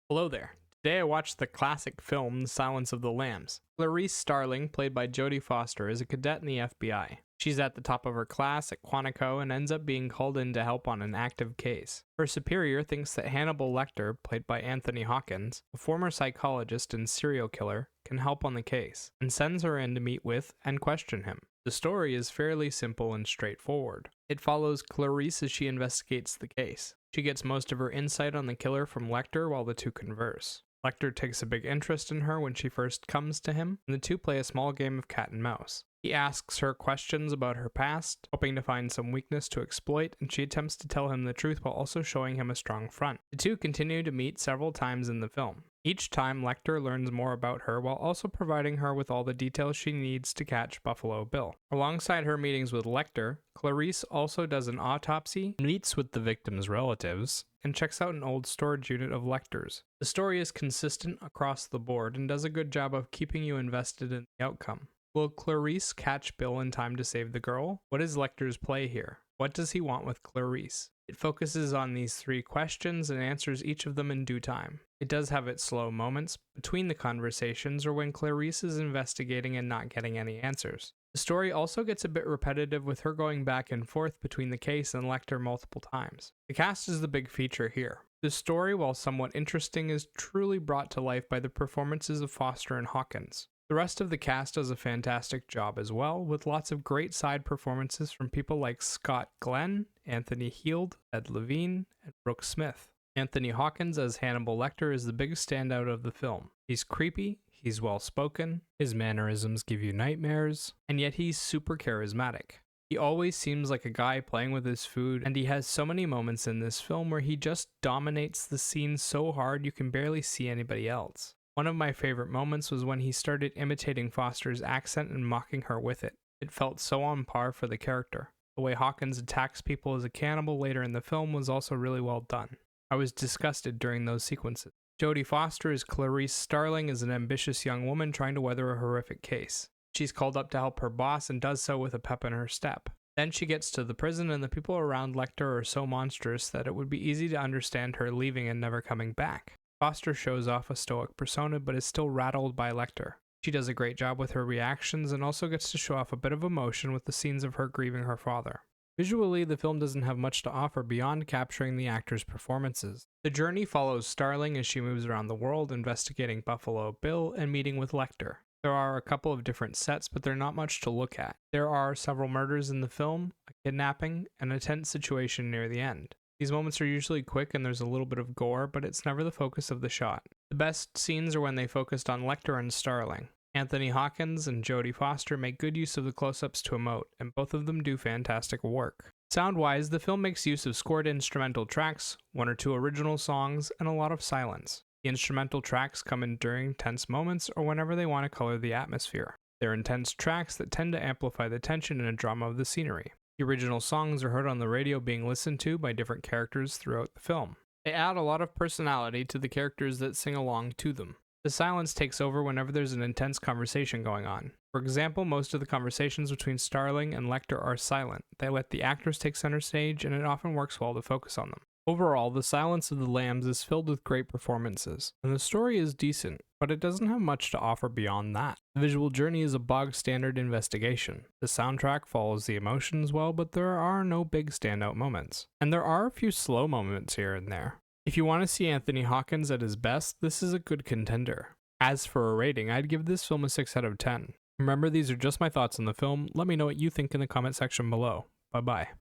Hello there. Today I watched the classic film The Silence of the Lambs. Clarice Starling, played by Jodie Foster, is a cadet in the FBI. She's at the top of her class at Quantico and ends up being called in to help on an active case. Her superior thinks that Hannibal Lecter, played by Anthony Hawkins, a former psychologist and serial killer, can help on the case, and sends her in to meet with and question him. The story is fairly simple and straightforward. It follows Clarice as she investigates the case. She gets most of her insight on the killer from Lecter while the two converse. Lecter takes a big interest in her when she first comes to him, and the two play a small game of cat and mouse. He asks her questions about her past, hoping to find some weakness to exploit, and she attempts to tell him the truth while also showing him a strong front. The two continue to meet several times in the film. Each time, Lecter learns more about her while also providing her with all the details she needs to catch Buffalo Bill. Alongside her meetings with Lecter, Clarice also does an autopsy, meets with the victim's relatives, and checks out an old storage unit of Lecter's. The story is consistent across the board and does a good job of keeping you invested in the outcome. Will Clarice catch Bill in time to save the girl? What is Lecter's play here? What does he want with Clarice? It focuses on these three questions and answers each of them in due time. It does have its slow moments between the conversations or when Clarice is investigating and not getting any answers. The story also gets a bit repetitive with her going back and forth between the case and Lecter multiple times. The cast is the big feature here. The story, while somewhat interesting, is truly brought to life by the performances of Foster and Hawkins. The rest of the cast does a fantastic job as well, with lots of great side performances from people like Scott Glenn, Anthony Heald, Ed Levine, and Brooke Smith. Anthony Hawkins as Hannibal Lecter is the biggest standout of the film. He's creepy, he's well-spoken, his mannerisms give you nightmares, and yet he's super charismatic. He always seems like a guy playing with his food, and he has so many moments in this film where he just dominates the scene so hard you can barely see anybody else. One of my favorite moments was when he started imitating Foster's accent and mocking her with it. It felt so on par for the character. The way Hawkins attacks people as a cannibal later in the film was also really well done. I was disgusted during those sequences. Jodie Foster as Clarice Starling is an ambitious young woman trying to weather a horrific case. She's called up to help her boss and does so with a pep in her step. Then she gets to the prison and the people around Lecter are so monstrous that it would be easy to understand her leaving and never coming back. Foster shows off a stoic persona but is still rattled by Lecter. She does a great job with her reactions and also gets to show off a bit of emotion with the scenes of her grieving her father. Visually, the film doesn't have much to offer beyond capturing the actors' performances. The journey follows Starling as she moves around the world investigating Buffalo Bill and meeting with Lecter. There are a couple of different sets, but they're not much to look at. There are several murders in the film, a kidnapping, and a tense situation near the end. These moments are usually quick and there's a little bit of gore, but it's never the focus of the shot. The best scenes are when they focused on Lecter and Starling. Anthony Hawkins and Jodie Foster make good use of the close-ups to emote, and both of them do fantastic work. Sound-wise, the film makes use of scored instrumental tracks, one or two original songs, and a lot of silence. The instrumental tracks come in during tense moments or whenever they want to color the atmosphere. They're intense tracks that tend to amplify the tension and drama of the scenery. The original songs are heard on the radio being listened to by different characters throughout the film. They add a lot of personality to the characters that sing along to them. The silence takes over whenever there's an intense conversation going on. For example, most of the conversations between Starling and Lecter are silent. They let the actors take center stage, and it often works well to focus on them. Overall, The Silence of the Lambs is filled with great performances, and the story is decent, but it doesn't have much to offer beyond that. The visual journey is a bog-standard investigation. The soundtrack follows the emotions well, but there are no big standout moments. And there are a few slow moments here and there. If you want to see Anthony Hawkins at his best, this is a good contender. As for a rating, I'd give this film a 6 out of 10. Remember, these are just my thoughts on the film. Let me know what you think in the comment section below. Bye-bye.